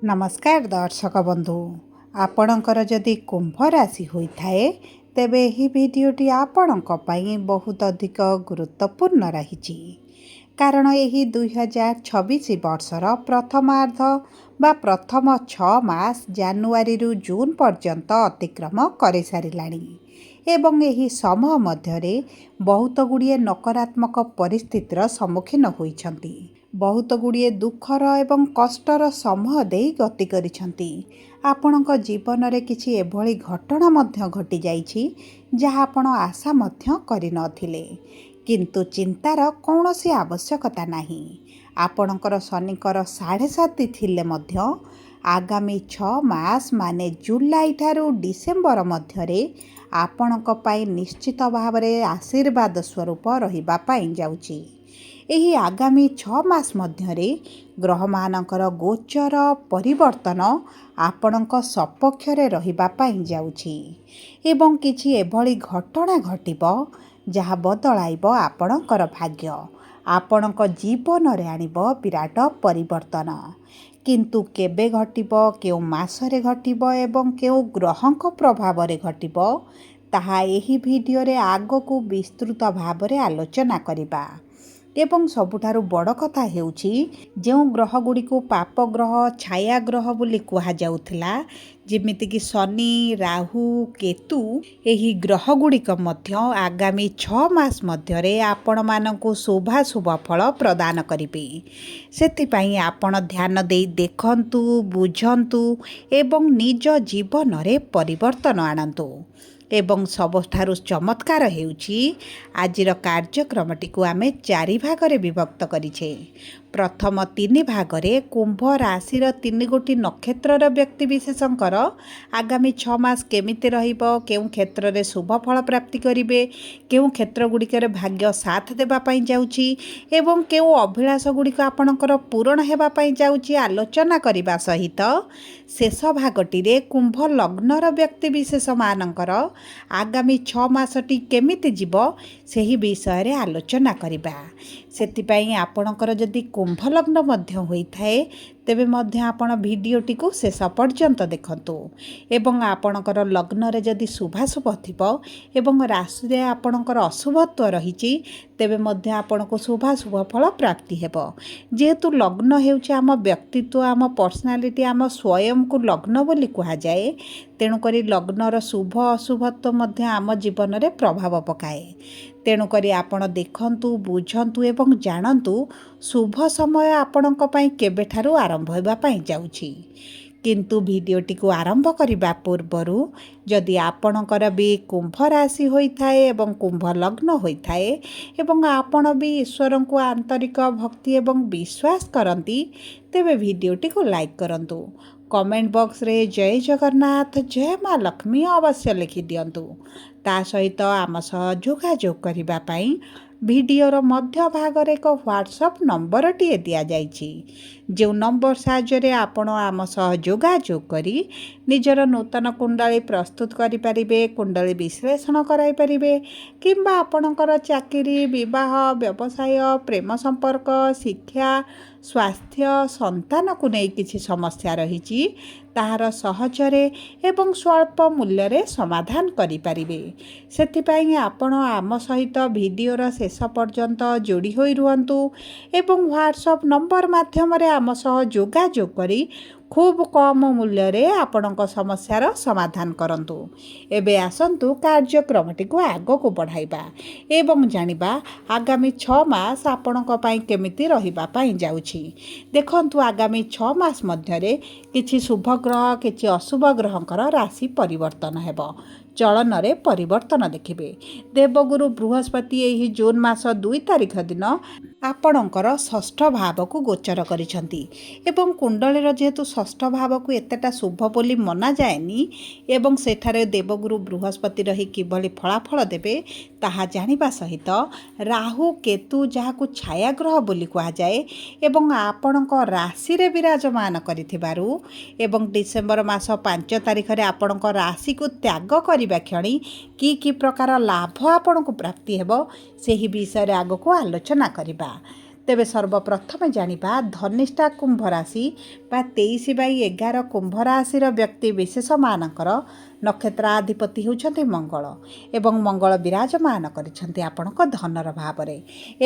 नमस्कार दर्शक बंधु आपणकर जदि कुंभ राशि होइथाए तेबे एही भिडियोटी आपणक पई बहुत अधिक गुरुत्वपूर्ण रही कारण यही 2026 वर्षर प्रथमार्ध बा प्रथम 6 मास जानुआरी रु जून पर्यंत अतिक्रम कर सारिलाणी एवं यही समय मध्यरे बहुत गुड़िए नकारात्मक परिस्थितिर सम्मुखीन होइछंती। बहुत गुड़िए दुखर एवं कष्टर समय दे गति करिछंती। आपणक जीवन रे किछि एभली घटना मध्य घटी जाइछि जहाँ आपण आशा मध्य करि नथिले, किंतु चिंतार कौनसी आवश्यकता नाही। आपणकर शनिकर 7.5 थिले मध्य आगामी 6 मास माने जुलाई ठारू डिसेम्बर मध्यरे आपणक पाई निश्चित भावरे आशीर्वाद स्वरूप रहिबा पाई जाउछि। एही आगामी 6 मास मध्यरे ग्रहमानकर गोचर परिवर्तन आपणक सपक्षरे रहिबा पाई जाउछि एवं किछि एभली घटना घटिबो जहाँ बदलाइब आपणकर भाग्य, आपणक जीवन रे आनिबो विराट परिवर्तन। किंतु केबे घटिबो, केउ मासरे घटिबो एवं केउ ग्रहंक प्रभाव रे घटिबो ताहा एही भिडियो रे आगको विस्तृत भाव रे आलोचना करिबा। एवं सबुठारु बड़ कथा हेउछि जेउ ग्रह गुडी को पाप ग्रह छाया ग्रह बोली कुहा जाउथिला, जेमिति कि शनि, राहु, केतु एही ग्रह गुडिक मध्य आगामी 6 मास मध्यरे आपण मानकु शुभाशुभ फल प्रदान करिबे। सेति पई आपण ध्यान देई देखंतु, बुझंतु एवं निज जीवन रे परिवर्तन आनंतु। एवं सबठारु चमत्कार हेउछि आजिर कार्यक्रमटी को आमे 4 भागरे विभक्त करिछे। प्रथम 3 भागरे कुंभ राशिर 3 गोटी नक्षत्रर व्यक्ति विशेषंकर आगामी 6 मास केमिति रहिबो, केउ क्षेत्र रे शुभ फल प्राप्ति करिवे, केउ क्षेत्र गुडिकर भाग्य साथ देबा पई जाउछि एवं केउ अभिलाष गुडिक आपणकर पूर्ण हेबा पई जाउछि आलोचना करिबा सहित शेष भागटी रे कुंभ लग्नर व्यक्ति विशेष मानकर आगामी 6 मासटी केमिति जीवो सेही विषय रे आलोचना करिबा। सेतिपई आपणकर जदि कुंभ लग्न मध्य होइथाए तेबे मध्य आपण भिडियोटी को शेष पर्यंत देखंतु एवं आपणकर लग्न रे जदि शुभाशुभ थिबो एवं राशि रे आपणकर अशुभत्व रहिछि तेबे मध्य आपणको शुभाशुभ फल प्राप्ति हेबो। जेहेतु लग्न हेउछि आम व्यक्तित्व, आम पर्सनालिटी, आम स्वयं को लग्न बोली कुहा जाए, तेणुकरी लग्नर शुभ अशुभत्व मध्य आम जीवन रे प्रभाव पकाए। तेणुकरी आपण देखंतु, बुझंतु एवं जानंतु शुभ समय आपणक पई केबेठारु आरंभ होइबा पई जाउछि। किंतु भिडियोटी को आरंभ करिबा पूर्वरु जदि आपणकर भी कुंभ राशि होइथाए एवं कुंभ लग्न होइथाए एवं आपण भी ईश्वर को आंतरिक भक्ति एवं विश्वास करंती तेबे भिडियोटी को लाइक करंतु। कमेंट बॉक्स रे जय जगन्नाथ, जय माँ लक्ष्मी अवश्य लिखि दियंतु। ता सहित आम सह जोगाजोग करिबा पई भिडियोर मध्य भागरे एक व्हाट्सएप नंबर टीए दिया जाइछि, जो नंबर साहाय्य आपण आम सह जोगाजोग करी निजर नूतन कुंडली प्रस्तुत करि परिबे, कुंडली विश्लेषण कराई परिबे किंबा आपणकर चाकरी, विवाह, व्यवसाय, प्रेम संपर्क, शिक्षा, स्वास्थ्य, संतान को नहीं किछि समस्या रहिछि ताहार सहजरे एवं स्वल्प मूल्य रे समाधान करि परिबे। सेथिपई आपण आम सहित भिडियोर शेष पर्यंत जोड़ी होई रुहंतु एवं व्हाट्सएप नंबर माध्यम रे आम सह जोगाजोग करी खूब कम मूल्य रे आपणक समस्यार समाधान करंतु। एबे आसंतु कार्यक्रमटी को आगो को बढ़ाइबा एवं जानिबा आगामी 6 मास आपणक पई केमिति रहिबा पई जाउछि। देखंतु आगामी 6 मास मध्यरे किछि शुभ ग्रह, किछि अशुभ ग्रहंकर राशि परिवर्तन हेबो, चलन रे परिवर्तन देखिबे। देवगुरु बृहस्पति एही जून मास 2 तारिख दिन आपणकर षष्ठ भाव को गोचर करिसंती एवं कुंडलीर जेहेतु षष्ठ भाव को एतेटा शुभ बोली मना जाएनी एवं सेठारे देवगुरु बृहस्पति रही किभली फलाफल देबे ताहा जानिबा सहित राहु केतु जहाकु छाया ग्रह बोली कुहा जाए एवं आपणक राशि रे विराजमान करिथिबारु एवं डिसेम्बर मास 5 तारिख रे आपणक राशि को त्याग करिबा क्षणी की प्रकार लाभ आपणक प्राप्ति हेबो सेही विषय रे आगो को आलोचना करिबा। ତେବେ ସର୍ବପ୍ରଥମେ ଜାଣିବା ଧନିଷ୍ଠା କୁମ୍ଭ ରାଶି ବା 23/11 କୁମ୍ଭ ରାଶିର ବ୍ୟକ୍ତି ବିଶେଷମାନଙ୍କର ନକ୍ଷତ୍ରାଧିପତି ହେଉଛନ୍ତି ମଙ୍ଗଳ ଏବଂ ମଙ୍ଗଳ ବିରାଜମାନ କରିଛନ୍ତି ଆପଣଙ୍କ ଧନର ଭାବରେ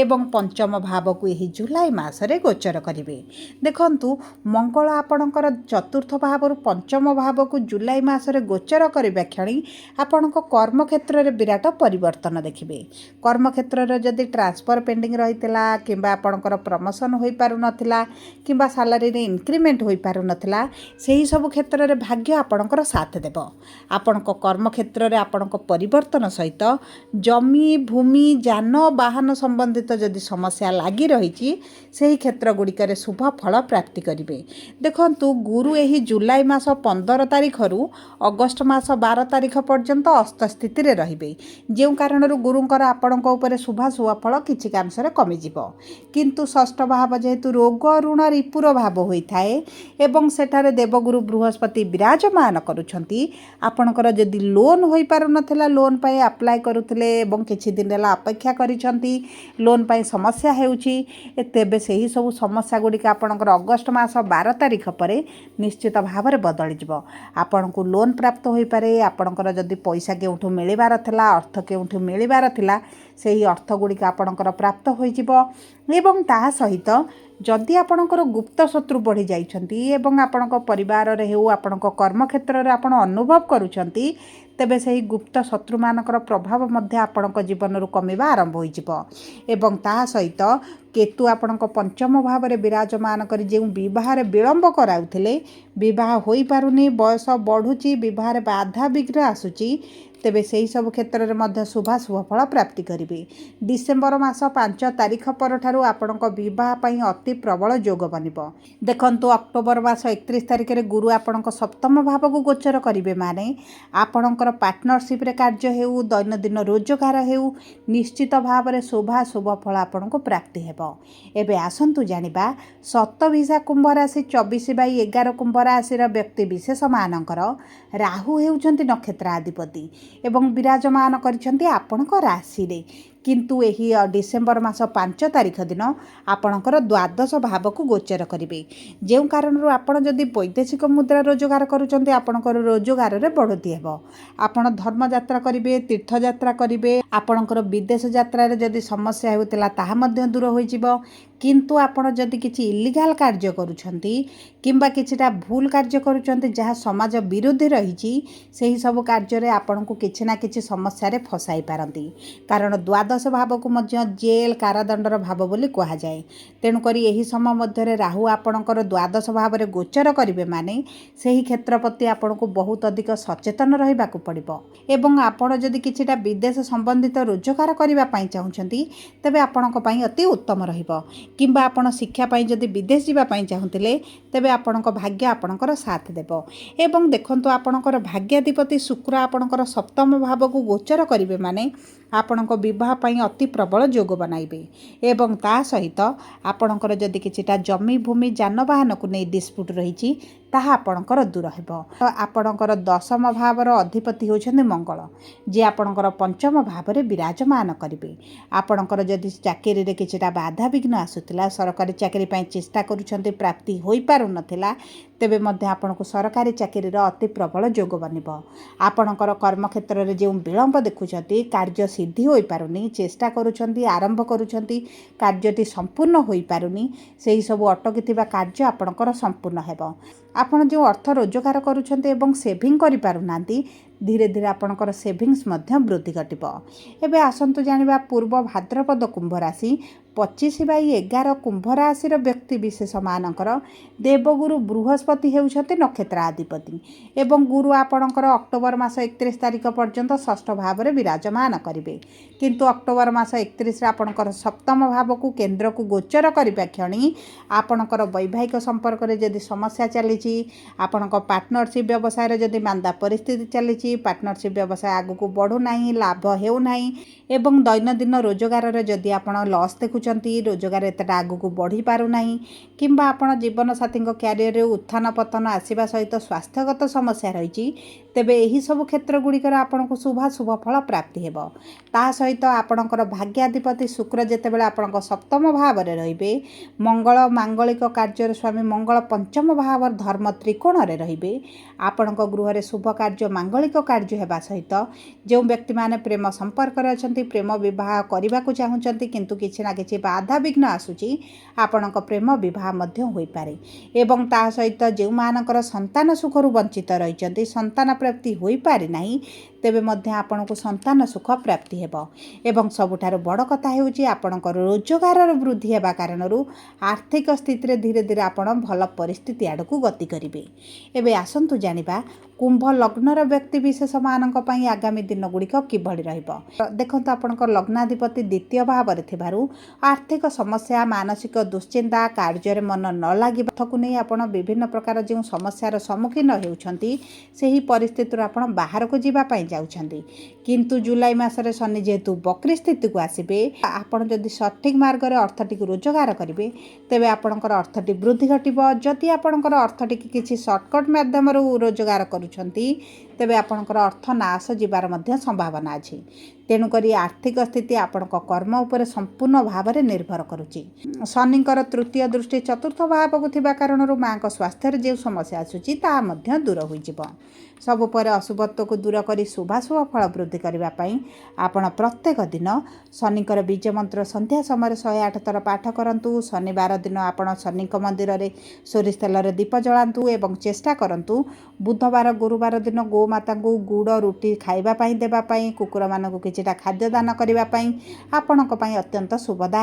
ଏବଂ ପଞ୍ଚମ ଭାବକୁ ଏହି ଜୁଲାଇ ମାସରେ ଗୋଚର କରିବେ। ଦେଖନ୍ତୁ ମଙ୍ଗଳ ଆପଣଙ୍କର ଚତୁର୍ଥ ଭାବରୁ ପଞ୍ଚମ ଭାବକୁ ଜୁଲାଇ ମାସରେ ଗୋଚର କରିବା କ୍ଷଣି ଆପଣଙ୍କ କର୍ମକ୍ଷେତ୍ରରେ ବିରାଟ ପରିବର୍ତ୍ତନ ଦେଖିବେ। କର୍ମକ୍ଷେତ୍ରରେ ଯଦି ଟ୍ରାନ୍ସଫର ପେଣ୍ଡିଂ ରହିଥିଲା କିମ୍ବା ଆପଣଙ୍କର ପ୍ରମୋସନ୍ ହୋଇପାରୁନଥିଲା କିମ୍ବା ସାଲାରୀରେ ଇନକ୍ରିମେଣ୍ଟ ହୋଇପାରୁନଥିଲା, ସେହି ସବୁ କ୍ଷେତ୍ରରେ ଭାଗ୍ୟ ଆପଣଙ୍କର ସାଥ ଦେବ। ଆପଣଙ୍କ କର୍ମକ୍ଷେତ୍ରରେ ଆପଣଙ୍କ ପରିବର୍ତ୍ତନ ସହିତ ଜମି ଭୂମି ଯାନବାହନ ସମ୍ବନ୍ଧିତ ଯଦି ସମସ୍ୟା ଲାଗି ରହିଛି ସେହି କ୍ଷେତ୍ରଗୁଡ଼ିକରେ ଶୁଭ ଫଳ ପ୍ରାପ୍ତି କରିବେ। ଦେଖନ୍ତୁ ଗୁରୁ ଏହି ଜୁଲାଇ ମାସ 15 ତାରିଖରୁ ଅଗଷ୍ଟ ମାସ 12 ତାରିଖ ପର୍ଯ୍ୟନ୍ତ ଅସ୍ତ ସ୍ଥିତିରେ ରହିବେ, ଯେଉଁ କାରଣରୁ ଗୁରୁଙ୍କର ଆପଣଙ୍କ ଉପରେ ଶୁଭାଶୁଭ ଫଳ କିଛି କାଂଶରେ କମିଯିବ। କିନ୍ତୁ ଷଷ୍ଠ ଭାବ ଯେହେତୁ ରୋଗ ଋଣ ରିପୁର ଭାବ ହୋଇଥାଏ ଏବଂ ସେଠାରେ ଦେବଗୁରୁ ବୃହସ୍ପତି ବିରାଜମାନ କରୁଛନ୍ତି, ଆପଣଙ୍କର ଯଦି ଲୋନ୍ ହୋଇପାରୁନଥିଲା, ଲୋନ୍ ପାଇଁ ଆପ୍ଲାଏ କରୁଥିଲେ ଏବଂ କିଛି ଦିନ ହେଲା ଅପେକ୍ଷା କରିଛନ୍ତି, ଲୋନ୍ ପାଇଁ ସମସ୍ୟା ହେଉଛି, ତେବେ ସେହି ସବୁ ସମସ୍ୟା ଗୁଡ଼ିକ ଆପଣଙ୍କର ଅଗଷ୍ଟ ମାସ 12 ତାରିଖ ପରେ ନିଶ୍ଚିତ ଭାବରେ ବଦଳିଯିବ। ଆପଣଙ୍କୁ ଲୋନ୍ ପ୍ରାପ୍ତ ହୋଇପାରେ। ଆପଣଙ୍କର ଯଦି ପଇସା କେଉଁଠୁ ମିଳିବାର ଥିଲା, ଅର୍ଥ କେଉଁଠୁ ମିଳିବାର ଥିଲା, ସେହି ଅର୍ଥ ଗୁଡ଼ିକ ଆପଣଙ୍କର ପ୍ରାପ୍ତ ହୋଇଯିବ ଏବଂ ତାହା ସହିତ ଯଦି ଆପଣଙ୍କର ଗୁପ୍ତ ଶତ୍ରୁ ବଢ଼ି ଯାଇଛନ୍ତି ଏବଂ ଆପଣଙ୍କ ପରିବାରରେ ହେଉ ଆପଣଙ୍କ କର୍ମକ୍ଷେତ୍ରରେ ଆପଣ ଅନୁଭବ କରୁଛନ୍ତି, ତେବେ ସେହି ଗୁପ୍ତ ଶତ୍ରୁମାନଙ୍କର ପ୍ରଭାବ ମଧ୍ୟ ଆପଣଙ୍କ ଜୀବନରୁ କମିବା ଆରମ୍ଭ ହୋଇଯିବ ଏବଂ ତାହା ସହିତ କେତୁ ଆପଣଙ୍କ ପଞ୍ଚମ ଭାବରେ ବିରାଜମାନ କରି ଯେଉଁ ବିବାହରେ ବିଳମ୍ବ କରାଉଥିଲେ, ବିବାହ ହୋଇପାରୁନି, ବୟସ ବଢ଼ୁଛି, ବିବାହରେ ବାଧାବିଘ୍ନ ଆସୁଛି, ତେବେ ସେହି ସବୁ କ୍ଷେତ୍ରରେ ମଧ୍ୟ ଶୁଭାଶୁଭ ଫଳ ପ୍ରାପ୍ତି କରିବେ। ଡିସେମ୍ବର ମାସ 5 ତାରିଖ ପରଠାରୁ ଆପଣଙ୍କ ବିବାହ ପାଇଁ ଅତି ପ୍ରବଳ ଯୋଗ ବନିବ। ଦେଖନ୍ତୁ ଅକ୍ଟୋବର ମାସ 31 ତାରିଖରେ ଗୁରୁ ଆପଣଙ୍କ ସପ୍ତମ ଭାବକୁ ଗୋଚର କରିବେ ମାନେ ଆପଣଙ୍କର ପାର୍ଟନରସିପ୍ରେ କାର୍ଯ୍ୟ ହେଉ, ଦୈନନ୍ଦିନ ରୋଜଗାର ହେଉ, ନିଶ୍ଚିତ ଭାବରେ ଶୁଭାଶୁଭ ଫଳ ଆପଣଙ୍କୁ ପ୍ରାପ୍ତି ହେବ। ଏବେ ଆସନ୍ତୁ ଜାଣିବା ଶତଭିଷା କୁମ୍ଭ ରାଶି 24/11 କୁମ୍ଭ ରାଶିର ବ୍ୟକ୍ତି ବିଶେଷମାନଙ୍କର ରାହୁ ହେଉଛନ୍ତି ନକ୍ଷତ୍ରାଧିପତି ଏବଂ ବିରାଜମାନ କରିଛନ୍ତି ଆପଣଙ୍କ ରାଶିରେ। କିନ୍ତୁ ଏହି ଡିସେମ୍ବର ମାସ 5 ତାରିଖ ଦିନ ଆପଣଙ୍କର ଦ୍ୱାଦଶ ଭାବକୁ ଗୋଚର କରିବେ, ଯେଉଁ କାରଣରୁ ଆପଣ ଯଦି ବୈଦେଶିକ ମୁଦ୍ରା ରୋଜଗାର କରୁଛନ୍ତି ଆପଣଙ୍କର ରୋଜଗାରରେ ବଢ଼ୋତୀ ହେବ। ଆପଣ ଧର୍ମଯାତ୍ରା କରିବେ, ତୀର୍ଥଯାତ୍ରା କରିବେ, ଆପଣଙ୍କର ବିଦେଶ ଯାତ୍ରାରେ ଯଦି ସମସ୍ୟା ହେଉଥିଲା ତାହା ମଧ୍ୟ ଦୂର ହୋଇଯିବ। କିନ୍ତୁ ଆପଣ ଯଦି କିଛି ଇଲିଗାଲ କାର୍ଯ୍ୟ କରୁଛନ୍ତି କିମ୍ବା କିଛିଟା ଭୁଲ କାର୍ଯ୍ୟ କରୁଛନ୍ତି ଯାହା ସମାଜ ବିରୋଧୀ ରହିଛି, ସେହି ସବୁ କାର୍ଯ୍ୟରେ ଆପଣଙ୍କୁ କିଛି ନା କିଛି ସମସ୍ୟାରେ ଫସାଇ ପାରନ୍ତି, କାରଣ ଦ୍ୱାଦଶ ଭାବକୁ ମଧ୍ୟ ଜେଲ୍ କାରାଦଣ୍ଡର ଭାବ ବୋଲି କୁହାଯାଏ। ତେଣୁକରି ଏହି ସମୟ ମଧ୍ୟରେ ରାହୁ ଆପଣଙ୍କର ଦ୍ୱାଦଶ ଭାବରେ ଗୋଚର କରିବେ ମାନେ ସେହି କ୍ଷେତ୍ର ପ୍ରତି ଆପଣଙ୍କୁ ବହୁତ ଅଧିକ ସଚେତନ ରହିବାକୁ ପଡ଼ିବ ଏବଂ ଆପଣ ଯଦି କିଛିଟା ବିଦେଶ ସମ୍ବନ୍ଧିତ ରୋଜଗାର କରିବା ପାଇଁ ଚାହୁଁଛନ୍ତି, ତେବେ ଆପଣଙ୍କ ପାଇଁ ଅତି ଉତ୍ତମ ରହିବ। କିମ୍ବା ଆପଣ ଶିକ୍ଷା ପାଇଁ ଯଦି ବିଦେଶ ଯିବା ପାଇଁ ଚାହୁଁଥିଲେ, ତେବେ ଆପଣଙ୍କ ଭାଗ୍ୟ ଆପଣଙ୍କର ସାଥ ଦେବ। ଏବଂ ଦେଖନ୍ତୁ ଆପଣଙ୍କର ଭାଗ୍ୟାଧିପତି ଶୁକ୍ର ଆପଣଙ୍କର ସପ୍ତମ ଭାବକୁ ଗୋଚର କରିବେ ମାନେ ଆପଣଙ୍କ ବିବାହ ପାଇଁ ଅତି ପ୍ରବଳ ଯୋଗ ବନାଇବେ ଏବଂ ତା ସହିତ ଆପଣଙ୍କର ଯଦି କିଛିଟା ଜମି ଭୂମି ଯାନବାହନକୁ ନେଇ ଡିସ୍ପ୍ୟୁଟ୍ ରହିଛି ତାହା ଆପଣଙ୍କର ଦୂର ହେବ। ଆପଣଙ୍କର ଦଶମ ଭାବର ଅଧିପତି ହେଉଛନ୍ତି ମଙ୍ଗଳ, ଯିଏ ଆପଣଙ୍କର ପଞ୍ଚମ ଭାବରେ ବିରାଜମାନ କରିବେ। ଆପଣଙ୍କର ଯଦି ଚାକିରିରେ କିଛିଟା ବାଧାବିଘ୍ନ ଆସୁଥିଲା, ସରକାରୀ ଚାକିରି ପାଇଁ ଚେଷ୍ଟା କରୁଛନ୍ତି, ପ୍ରାପ୍ତି ହୋଇପାରୁନଥିଲା, ତେବେ ମଧ୍ୟ ଆପଣଙ୍କୁ ସରକାରୀ ଚାକିରିର ଅତି ପ୍ରବଳ ଯୋଗ ବନିବ। ଆପଣଙ୍କର କର୍ମକ୍ଷେତ୍ରରେ ଯେଉଁ ବିଳମ୍ବ ଦେଖୁଛନ୍ତି, କାର୍ଯ୍ୟ ସିଦ୍ଧି ହୋଇପାରୁନି, ଚେଷ୍ଟା କରୁଛନ୍ତି, ଆରମ୍ଭ କରୁଛନ୍ତି, କାର୍ଯ୍ୟଟି ସମ୍ପୂର୍ଣ୍ଣ ହୋଇପାରୁନି, ସେହି ସବୁ ଅଟକିଥିବା କାର୍ଯ୍ୟ ଆପଣଙ୍କର ସମ୍ପୂର୍ଣ୍ଣ ହେବ। ଆପଣ ଯେଉଁ ଅର୍ଥ ରୋଜଗାର କରୁଛନ୍ତି ଏବଂ ସେଭିଂ କରିପାରୁନାହାନ୍ତି, ଧୀରେ ଧୀରେ ଆପଣଙ୍କର ସେଭିଙ୍ଗସ୍ ମଧ୍ୟ ବୃଦ୍ଧି ଘଟିବ। ଏବେ ଆସନ୍ତୁ ଜାଣିବା ପୂର୍ବ ଭାଦ୍ରପଦ କୁମ୍ଭ ରାଶି 25/11 କୁମ୍ଭ ରାଶିର ବ୍ୟକ୍ତି ବିଶେଷମାନଙ୍କର ଦେବଗୁରୁ ବୃହସ୍ପତି ହେଉଛନ୍ତି ନକ୍ଷତ୍ରାଧିପତି ଏବଂ ଗୁରୁ ଆପଣଙ୍କର ଅକ୍ଟୋବର ମାସ 31 ତାରିଖ ପର୍ଯ୍ୟନ୍ତ ଷଷ୍ଠ ଭାବରେ ବିରାଜମାନ କରିବେ। କିନ୍ତୁ ଅକ୍ଟୋବର ମାସ 31ରେ ଆପଣଙ୍କର ସପ୍ତମ ଭାବକୁ କେନ୍ଦ୍ରକୁ ଗୋଚର କରିବା କ୍ଷଣି ଆପଣଙ୍କର ବୈବାହିକ ସମ୍ପର୍କରେ ଯଦି ସମସ୍ୟା ଚାଲିଛି, ଆପଣଙ୍କ ପାର୍ଟନରସିପ୍ ବ୍ୟବସାୟରେ ଯଦି ମାନ୍ଦା ପରିସ୍ଥିତି ଚାଲିଛି, ପାର୍ଟନରସିପ୍ ବ୍ୟବସାୟ ଆଗକୁ ବଢ଼ୁନାହିଁ, ଲାଭ ହେଉନାହିଁ ଏବଂ ଦୈନନ୍ଦିନ ରୋଜଗାରରେ ଯଦି ଆପଣ ଲସ୍ ଦେଖୁଛନ୍ତି, ଦେଖୁଛନ୍ତି ରୋଜଗାର ଏତେଟା ଆଗକୁ ବଢ଼ି ପାରୁନାହିଁ କିମ୍ବା ଆପଣ ଜୀବନସାଥୀଙ୍କ କ୍ୟାରିୟରରେ ଉତ୍ଥାନ ପତନ ଆସିବା ସହିତ ସ୍ୱାସ୍ଥ୍ୟଗତ ସମସ୍ୟା ରହିଛି, ତେବେ ଏହିସବୁ କ୍ଷେତ୍ର ଗୁଡ଼ିକରେ ଆପଣଙ୍କୁ ଶୁଭାଶୁଭ ଫଳ ପ୍ରାପ୍ତି ହେବ। ତା ସହିତ ଆପଣଙ୍କର ଭାଗ୍ୟାଧିପତି ଶୁକ୍ର ଯେତେବେଳେ ଆପଣଙ୍କ ସପ୍ତମ ଭାବରେ ରହିବେ, ମଙ୍ଗଳ ମାଙ୍ଗଳିକ କାର୍ଯ୍ୟର ସ୍ୱାମୀ ମଙ୍ଗଳ ପଞ୍ଚମ ଭାବ ଧର୍ମ ତ୍ରିକୋଣରେ ରହିବେ, ଆପଣଙ୍କ ଗୃହରେ ଶୁଭ କାର୍ଯ୍ୟ ମାଙ୍ଗଳିକ କାର୍ଯ୍ୟ ହେବା ସହିତ ଯେଉଁ ବ୍ୟକ୍ତିମାନେ ପ୍ରେମ ସମ୍ପର୍କରେ ଅଛନ୍ତି, ପ୍ରେମ ବିବାହ କରିବାକୁ ଚାହୁଁଛନ୍ତି କିନ୍ତୁ କିଛି ନା କିଛି ବାଧାବିଘ୍ନ ଆସୁଛି, ଆପଣଙ୍କ ପ୍ରେମ ବିବାହ ମଧ୍ୟ ହୋଇପାରେ। ଏବଂ ତା ସହିତ ଯେଉଁମାନଙ୍କର ସନ୍ତାନ ସୁଖରୁ ବଞ୍ଚିତ ରହିଛନ୍ତି, ସନ୍ତାନ ପ୍ରାପ୍ତି ହୋଇପାରି ନାହିଁ, ତେବେ ମଧ୍ୟ ଆପଣଙ୍କୁ ସନ୍ତାନ ସୁଖ ପ୍ରାପ୍ତି ହେବ। ଏବଂ ସବୁଠାରୁ ବଡ଼ କଥା ହେଉଛି ଆପଣଙ୍କର ରୋଜଗାରର ବୃଦ୍ଧି ହେବା କାରଣରୁ ଆର୍ଥିକ ସ୍ଥିତିରେ ଧୀରେ ଧୀରେ ଆପଣ ଭଲ ପରିସ୍ଥିତି ଆଡ଼କୁ ଗତି କରିବେ। ଏବେ ଆସନ୍ତୁ ଜାଣିବା କୁମ୍ଭ ଲଗ୍ନର ବ୍ୟକ୍ତିବିଶେଷମାନଙ୍କ ପାଇଁ ଆଗାମୀ ଦିନ ଗୁଡ଼ିକ କିଭଳି ରହିବ। ଦେଖନ୍ତୁ ଆପଣଙ୍କ ଲଗ୍ନାଧିପତି ଦ୍ୱିତୀୟ ଭାବରେ ଥିବାରୁ ଆର୍ଥିକ ସମସ୍ୟା, ମାନସିକ ଦୁଶ୍ଚିନ୍ତା, କାର୍ଯ୍ୟରେ ମନ ନ ଲାଗିବାକୁ ନେଇ ଆପଣ ବିଭିନ୍ନ ପ୍ରକାର ଯେଉଁ ସମସ୍ୟାର ସମ୍ମୁଖୀନ ହେଉଛନ୍ତି, ସେହି ପରିସ୍ଥିତିରୁ ଆପଣ ବାହାରକୁ ଯିବା ପାଇଁ ଯାଉଛନ୍ତି। କିନ୍ତୁ ଜୁଲାଇ ମାସରେ ଶନି ଯେହେତୁ ବକ୍ରି ସ୍ଥିତିକୁ ଆସିବେ, ଆପଣ ଯଦି ସଠିକ୍ ମାର୍ଗରେ ଅର୍ଥଟିକୁ ରୋଜଗାର କରିବେ, ତେବେ ଆପଣଙ୍କର ଅର୍ଥଟି ବୃଦ୍ଧି ଘଟିବ। ଯଦି ଆପଣଙ୍କର ଅର୍ଥଟିକି କିଛି ସର୍ଟକଟ୍ ମାଧ୍ୟମରୁ ରୋଜଗାର କରୁଛନ୍ତି, ତେବେ ଆପଣଙ୍କର ଅର୍ଥ ନାଶ ଯିବାର ମଧ୍ୟ ସମ୍ଭାବନା ଅଛି। ତେଣୁକରି ଆର୍ଥିକ ସ୍ଥିତି ଆପଣଙ୍କ କର୍ମ ଉପରେ ସମ୍ପୂର୍ଣ୍ଣ ଭାବରେ ନିର୍ଭର କରୁଛି। ଶନିଙ୍କର ତୃତୀୟ ଦୃଷ୍ଟି ଚତୁର୍ଥ ଭାବକୁ ଥିବା କାରଣରୁ ମାଆଙ୍କ ସ୍ୱାସ୍ଥ୍ୟରେ ଯେଉଁ ସମସ୍ୟା ଆସୁଛି ତାହା ମଧ୍ୟ ଦୂର ହୋଇଯିବ। ସବୁ ପରେ ଅଶୁଭତ୍ୱକୁ ଦୂର କରି ଶୁଭାଶୁଭ ଫଳ ବୃଦ୍ଧି କରିବା ପାଇଁ ଆପଣ ପ୍ରତ୍ୟେକ ଦିନ ଶନିଙ୍କର ବୀଜ ମନ୍ତ୍ର ସନ୍ଧ୍ୟା ସମୟରେ 108 ଥର ପାଠ କରନ୍ତୁ। ଶନିବାର ଦିନ ଆପଣ ଶନିଙ୍କ ମନ୍ଦିରରେ ସୋରିଷ ତେଲରେ ଦୀପ ଜଳାନ୍ତୁ ଏବଂ ଚେଷ୍ଟା କରନ୍ତୁ ବୁଧବାର ଗୁରୁବାର ଦିନ ଗୋମାତାଙ୍କୁ ଗୁଡ଼ ରୁଟି ଖାଇବା ପାଇଁ ଦେବା ପାଇଁ, କୁକୁରମାନଙ୍କୁ କିଛିଟା ଖାଦ୍ୟ ଦାନ କରିବା ପାଇଁ ଆପଣଙ୍କ ପାଇଁ ଅତ୍ୟନ୍ତ ଶୁଭଦାୟକ।